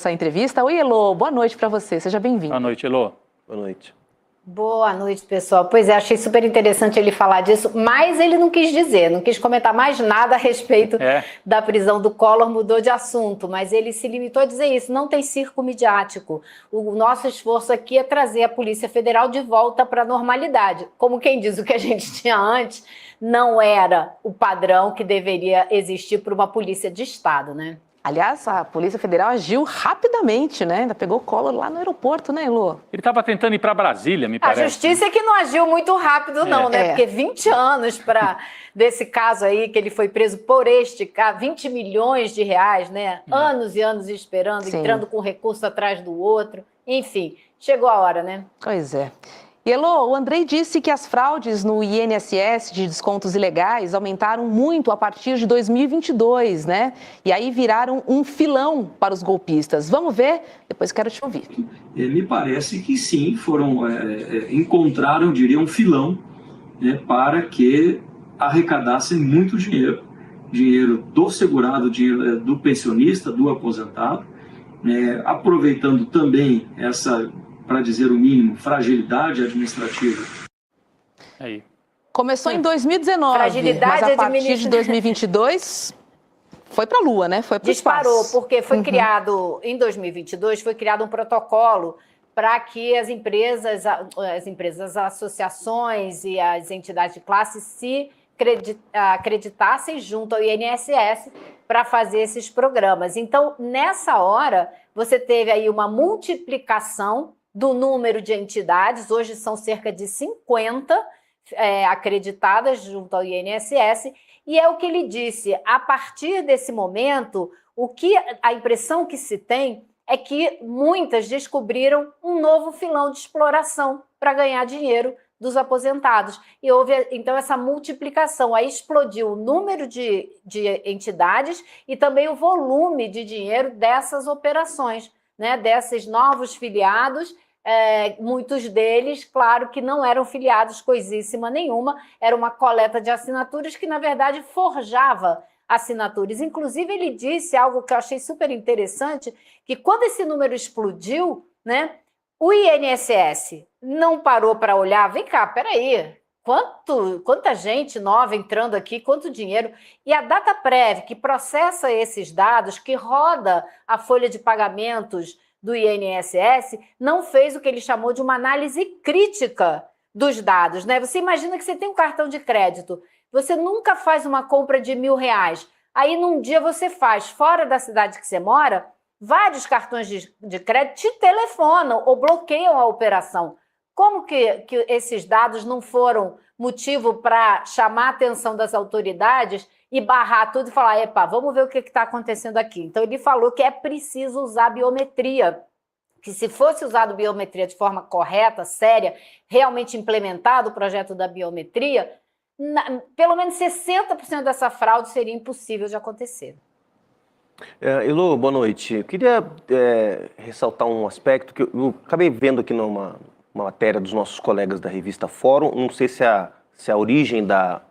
essa entrevista. Oi, Elô, boa noite para você, seja bem-vindo. Boa noite, Elô. Boa noite. Boa noite, pessoal. Pois é, achei super interessante ele falar disso, mas ele não quis dizer, não quis comentar mais nada a respeito da prisão do Collor, mudou de assunto, mas ele se limitou a dizer isso, não tem circo midiático. O nosso esforço aqui é trazer a Polícia Federal de volta para a normalidade. Como quem diz, o que a gente tinha antes não era o padrão que deveria existir para uma polícia de Estado, né? Aliás, a Polícia Federal agiu rapidamente, né? Ainda pegou o Collor lá no aeroporto, né, Elô? Ele estava tentando ir para Brasília, me parece. A justiça é que não agiu muito rápido, não, né? Porque 20 anos desse caso aí, que ele foi preso por este caso, 20 milhões de reais, né? Anos e anos esperando, entrando com um recurso atrás do outro. Enfim, chegou a hora, né? Pois é. E, Elô, o Andrei disse que as fraudes no INSS de descontos ilegais aumentaram muito a partir de 2022, né? E aí viraram um filão para os golpistas. Vamos ver? Depois quero te ouvir. Me parece que sim, encontraram, diria, um filão, né, para que arrecadassem muito dinheiro. Dinheiro do segurado, dinheiro do pensionista, do aposentado, aproveitando também essa, para dizer o mínimo, fragilidade administrativa. Aí. Começou em 2019, mas a partir de 2022 foi para a Lua, né? Foi para o espaço. Disparou, porque foi criado, em 2022, foi criado um protocolo para que as empresas, as associações e as entidades de classe se acreditassem junto ao INSS para fazer esses programas. Então, nessa hora, você teve aí uma multiplicação do número de entidades, hoje são cerca de 50 acreditadas junto ao INSS, e é o que ele disse, a partir desse momento, a impressão que se tem é que muitas descobriram um novo filão de exploração para ganhar dinheiro dos aposentados. E houve, então, essa multiplicação, aí explodiu o número de entidades e também o volume de dinheiro dessas operações, né, desses novos filiados, muitos deles, claro, que não eram filiados coisíssima nenhuma, era uma coleta de assinaturas que, na verdade, forjava assinaturas. Inclusive, ele disse algo que eu achei super interessante, que quando esse número explodiu, né, o INSS não parou para olhar, vem cá, peraí, quanta gente nova entrando aqui, quanto dinheiro. E a Dataprev, que processa esses dados, que roda a folha de pagamentos do INSS, não fez o que ele chamou de uma análise crítica dos dados, né? Você imagina que você tem um cartão de crédito, você nunca faz uma compra de R$1.000, aí num dia você faz, fora da cidade que você mora, vários cartões de crédito te telefonam ou bloqueiam a operação. Como que esses dados não foram motivo para chamar a atenção das autoridades e barrar tudo e falar, epa, vamos ver o que está acontecendo aqui. Então, ele falou que é preciso usar biometria, que se fosse usado biometria de forma correta, séria, realmente implementado o projeto da biometria, pelo menos 60% dessa fraude seria impossível de acontecer. Elô, boa noite. Eu queria ressaltar um aspecto que eu acabei vendo aqui numa matéria dos nossos colegas da revista Fórum, não sei se a origem da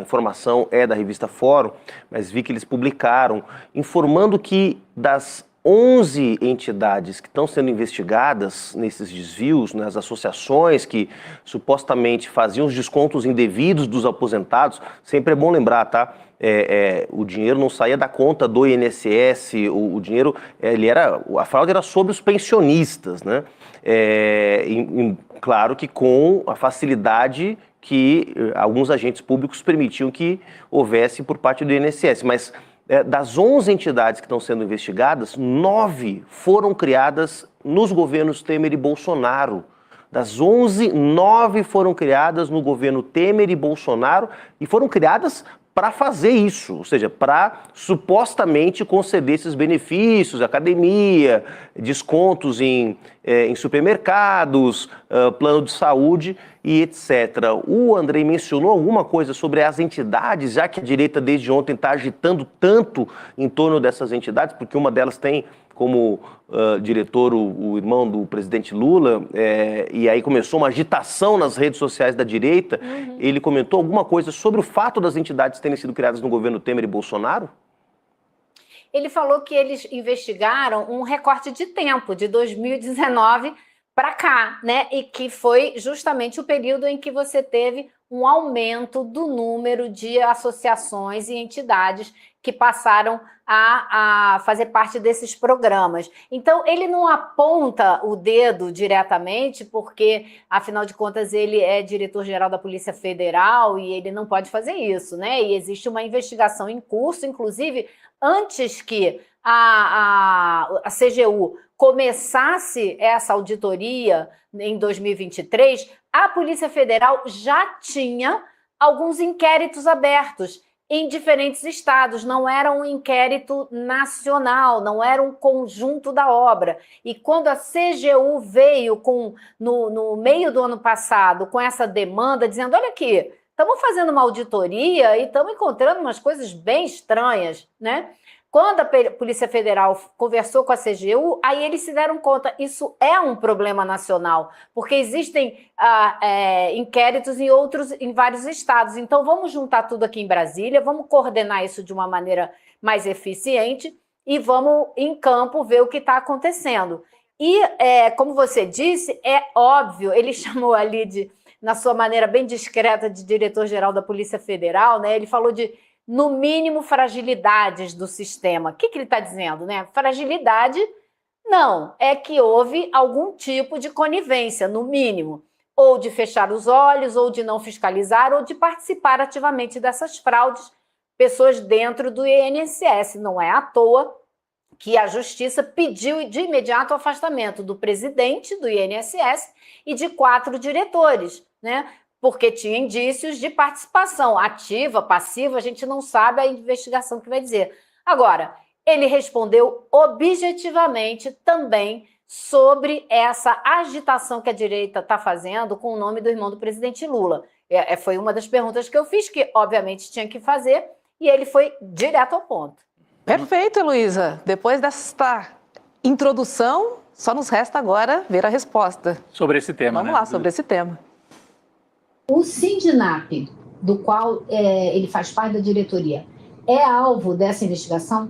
informação é da revista Fórum, mas vi que eles publicaram informando que das 11 entidades que estão sendo investigadas nesses desvios, nas associações que supostamente faziam os descontos indevidos dos aposentados, sempre é bom lembrar, tá? O dinheiro não saía da conta do INSS, o dinheiro, a fraude era sobre os pensionistas, né? Claro que com a facilidade que alguns agentes públicos permitiam que houvesse por parte do INSS, mas das 11 entidades que estão sendo investigadas, 9 foram criadas nos governos Temer e Bolsonaro. Das 11, 9 foram criadas no governo Temer e Bolsonaro e foram criadas para fazer isso, ou seja, para supostamente conceder esses benefícios, academia, descontos em supermercados, plano de saúde e etc. O Andrei mencionou alguma coisa sobre as entidades, já que a direita desde ontem está agitando tanto em torno dessas entidades, porque uma delas tem como diretor o irmão do presidente Lula, e aí começou uma agitação nas redes sociais da direita. Ele comentou alguma coisa sobre o fato das entidades terem sido criadas no governo Temer e Bolsonaro? ele falou que eles investigaram um recorte de tempo, de 2019 para cá, né? E que foi justamente o período em que você teve um aumento do número de associações e entidades que passaram a fazer parte desses programas. Então, ele não aponta o dedo diretamente, porque, afinal de contas, ele é diretor-geral da Polícia Federal e ele não pode fazer isso, né? E existe uma investigação em curso, inclusive, antes que a CGU começasse essa auditoria em 2023, a Polícia Federal já tinha alguns inquéritos abertos em diferentes estados, não era um inquérito nacional, não era um conjunto da obra. E quando a CGU veio no meio do ano passado com essa demanda, dizendo, olha aqui, estamos fazendo uma auditoria e estamos encontrando umas coisas bem estranhas, né? Quando a Polícia Federal conversou com a CGU, aí eles se deram conta, isso é um problema nacional, porque existem inquéritos em vários estados. Então, vamos juntar tudo aqui em Brasília, vamos coordenar isso de uma maneira mais eficiente e vamos, em campo, ver o que está acontecendo. E, como você disse, é óbvio, ele chamou ali, na sua maneira bem discreta, de diretor-geral da Polícia Federal, né? Ele falou de, no mínimo, fragilidades do sistema. O que ele está dizendo, né? Fragilidade, não, é que houve algum tipo de conivência, no mínimo, ou de fechar os olhos, ou de não fiscalizar, ou de participar ativamente dessas fraudes, pessoas dentro do INSS. Não é à toa que a Justiça pediu de imediato o afastamento do presidente do INSS e de 4 diretores, né? Porque tinha indícios de participação ativa, passiva, a gente não sabe a investigação que vai dizer. Agora, ele respondeu objetivamente também sobre essa agitação que a direita está fazendo com o nome do irmão do presidente Lula. Foi uma das perguntas que eu fiz, que obviamente tinha que fazer, e ele foi direto ao ponto. Perfeito, Heloísa. Depois desta introdução, só nos resta agora ver a resposta. Sobre esse tema, Vamos lá, sobre esse tema. O Sindinap, do qual ele faz parte da diretoria, é alvo dessa investigação?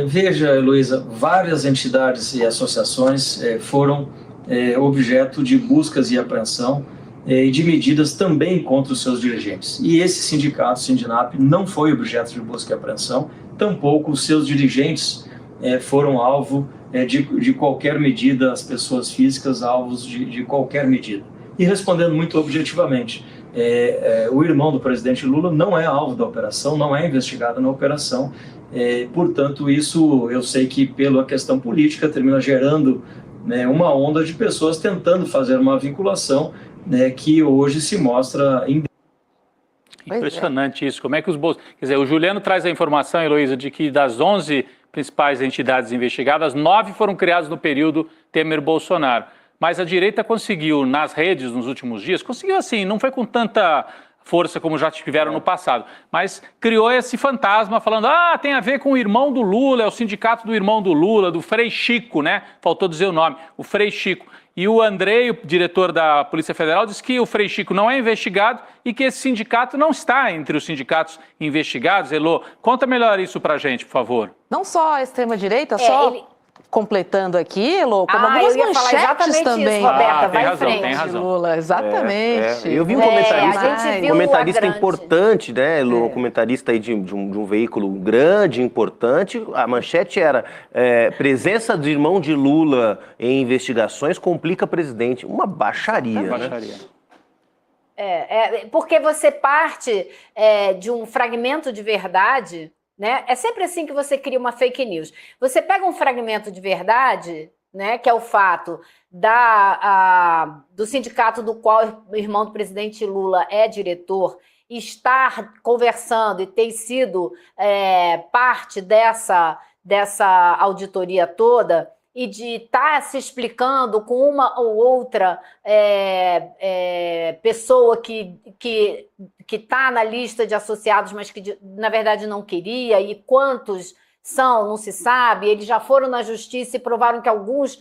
Veja, Heloísa, várias entidades e associações foram objeto de buscas e apreensão e de medidas também contra os seus dirigentes. E esse sindicato, o Sindinap, não foi objeto de busca e apreensão, tampouco os seus dirigentes foram alvo de qualquer medida, as pessoas físicas alvos de qualquer medida. E respondendo muito objetivamente, o irmão do presidente Lula não é alvo da operação, não é investigado na operação, portanto, isso eu sei que pela questão política termina gerando, né, uma onda de pessoas tentando fazer uma vinculação, né, que hoje se mostra impressionante isso. Como é que os bolsos... Quer dizer, o Juliano traz a informação, Heloísa, de que das 11 principais entidades investigadas, 9 foram criadas no período Temer-Bolsonaro. Mas a direita conseguiu, nas redes, nos últimos dias, conseguiu assim, não foi com tanta força como já tiveram no passado, mas criou esse fantasma falando, tem a ver com o irmão do Lula, é o sindicato do irmão do Lula, do Frei Chico, né? Faltou dizer o nome, o Frei Chico. E o Andrei, o diretor da Polícia Federal, disse que o Frei Chico não é investigado e que esse sindicato não está entre os sindicatos investigados. Elô, conta melhor isso pra gente, por favor. Não só a extrema-direita, completando aqui, Elô, como algumas eu ia falar manchetes exatamente também. isso, Roberta, tem vai razão, em frente. tem razão. Lula, exatamente. Eu vi um comentarista importante, né, Elô, comentarista aí de um veículo grande, importante. A manchete era presença do irmão de Lula em investigações complica presidente. Uma baixaria, né? Baixaria. Porque você parte de um fragmento de verdade, né? É sempre assim que você cria uma fake news. Você pega um fragmento de verdade, né, que é o fato do sindicato do qual o irmão do presidente Lula é diretor, estar conversando e ter sido parte dessa auditoria toda, e de estar se explicando com uma ou outra pessoa que está na lista de associados, mas que na verdade não queria, e quantos são, não se sabe, eles já foram na justiça e provaram que alguns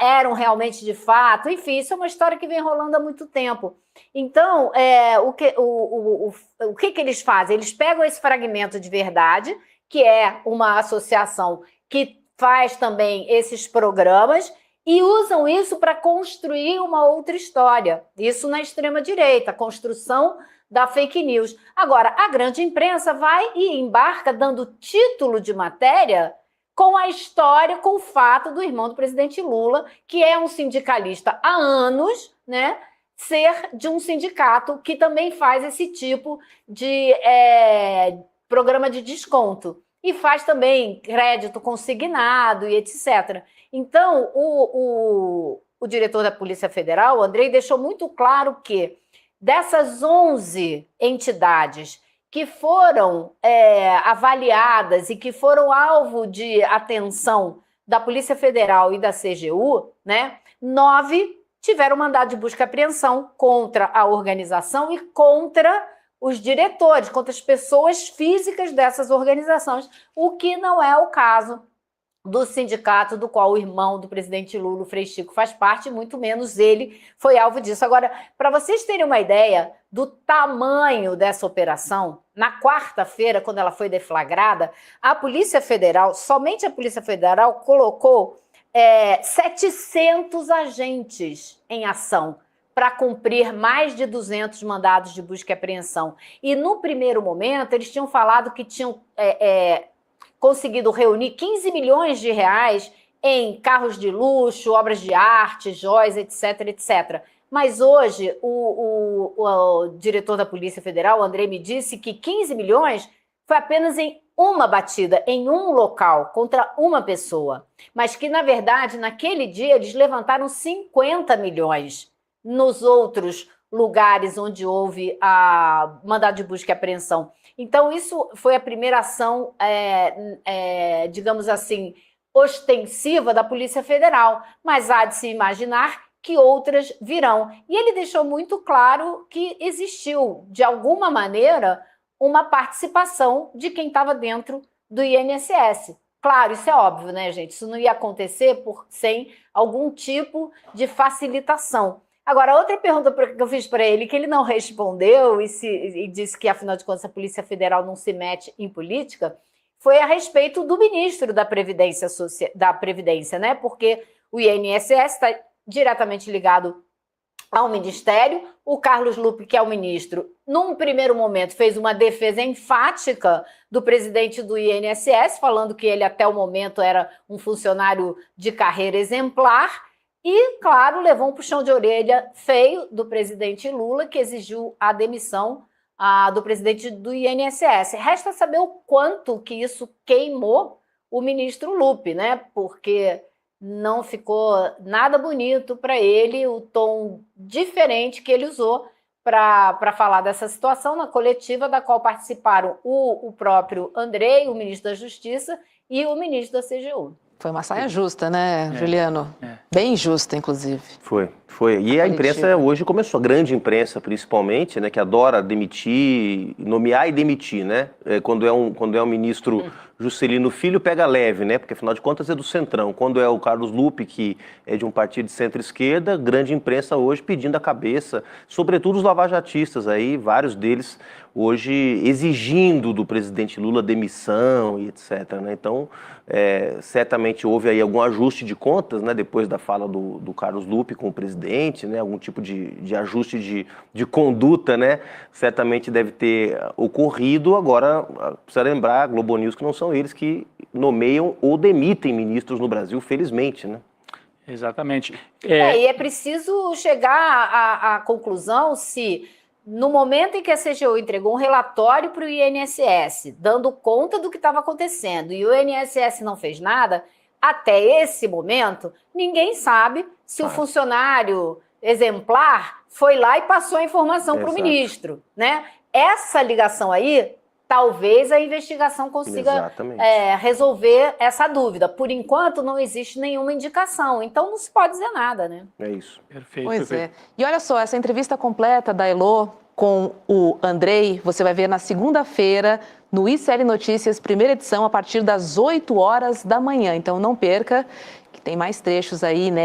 eram realmente de fato, enfim, isso é uma história que vem rolando há muito tempo. Então, o que eles fazem? Eles pegam esse fragmento de verdade, que é uma associação que faz também esses programas, e usam isso para construir uma outra história. Isso na extrema-direita, a construção da fake news. Agora, a grande imprensa vai e embarca dando título de matéria com a história, com o fato do irmão do presidente Lula, que é um sindicalista há anos, né, ser de um sindicato que também faz esse tipo de programa de desconto. E faz também crédito consignado e etc. Então, o diretor da Polícia Federal, o Andrei, deixou muito claro que dessas 11 entidades que foram avaliadas e que foram alvo de atenção da Polícia Federal e da CGU, né, 9 tiveram mandado de busca e apreensão contra a organização e contra os diretores, contra as pessoas físicas dessas organizações, o que não é o caso do sindicato do qual o irmão do presidente Lula, o Frei Chico, faz parte, muito menos ele foi alvo disso. Agora, para vocês terem uma ideia do tamanho dessa operação, na quarta-feira, quando ela foi deflagrada, a Polícia Federal, somente a Polícia Federal, colocou 700 agentes em ação para cumprir mais de 200 mandados de busca e apreensão. E no primeiro momento, eles tinham falado que tinham conseguido reunir 15 milhões de reais em carros de luxo, obras de arte, joias, etc, etc. Mas hoje, o diretor da Polícia Federal, o Andrei, me disse que 15 milhões foi apenas em uma batida, em um local, contra uma pessoa. Mas que, na verdade, naquele dia, eles levantaram 50 milhões nos outros lugares onde houve a mandado de busca e apreensão. Então, isso foi a primeira ação, digamos assim, ostensiva da Polícia Federal, mas há de se imaginar que outras virão. E ele deixou muito claro que existiu, de alguma maneira, uma participação de quem estava dentro do INSS. Claro, isso é óbvio, né, gente? Isso não ia acontecer sem algum tipo de facilitação. Agora, outra pergunta que eu fiz para ele, que ele não respondeu e disse que, afinal de contas, a Polícia Federal não se mete em política, foi a respeito do ministro da Previdência, né? Porque o INSS está diretamente ligado ao Ministério. O Carlos Lupe, que é o ministro, num primeiro momento fez uma defesa enfática do presidente do INSS, falando que ele até o momento era um funcionário de carreira exemplar, e, claro, levou um puxão de orelha feio do presidente Lula, que exigiu a demissão do presidente do INSS. Resta saber o quanto que isso queimou o ministro Lupe, né? Porque não ficou nada bonito para ele o tom diferente que ele usou para falar dessa situação na coletiva, da qual participaram o próprio Andrei, o ministro da Justiça, e o ministro da CGU. Foi uma saia justa, né, Juliano? Bem justa, inclusive. Foi. E a imprensa hoje começou, a grande imprensa principalmente, né, que adora demitir, nomear e demitir, né? Quando é um ministro Juscelino Filho, pega leve, né? Porque afinal de contas é do Centrão. Quando é o Carlos Lupe, que é de um partido de centro-esquerda, grande imprensa hoje pedindo a cabeça, sobretudo os lavajatistas aí, vários deles hoje exigindo do presidente Lula demissão e etc, né? Então, certamente houve aí algum ajuste de contas, né? Depois da fala do Carlos Lupe com o presidente, né? Algum tipo de ajuste de conduta, né? Certamente deve ter ocorrido. Agora, precisa lembrar, a Globo News, que não são eles que nomeiam ou demitem ministros no Brasil, felizmente, né? Exatamente. E é preciso chegar à conclusão se, no momento em que a CGU entregou um relatório para o INSS, dando conta do que estava acontecendo, e o INSS não fez nada, até esse momento, ninguém sabe se o funcionário exemplar foi lá e passou a informação para o ministro, né? Essa ligação aí, talvez a investigação consiga resolver essa dúvida. Por enquanto, não existe nenhuma indicação, então não se pode dizer nada, né? É isso. Perfeito. Pois é. E olha só, essa entrevista completa da Elô com o Andrei, você vai ver na segunda-feira, no ICL Notícias, primeira edição, a partir das 8 horas da manhã. Então não perca, que tem mais trechos aí, né?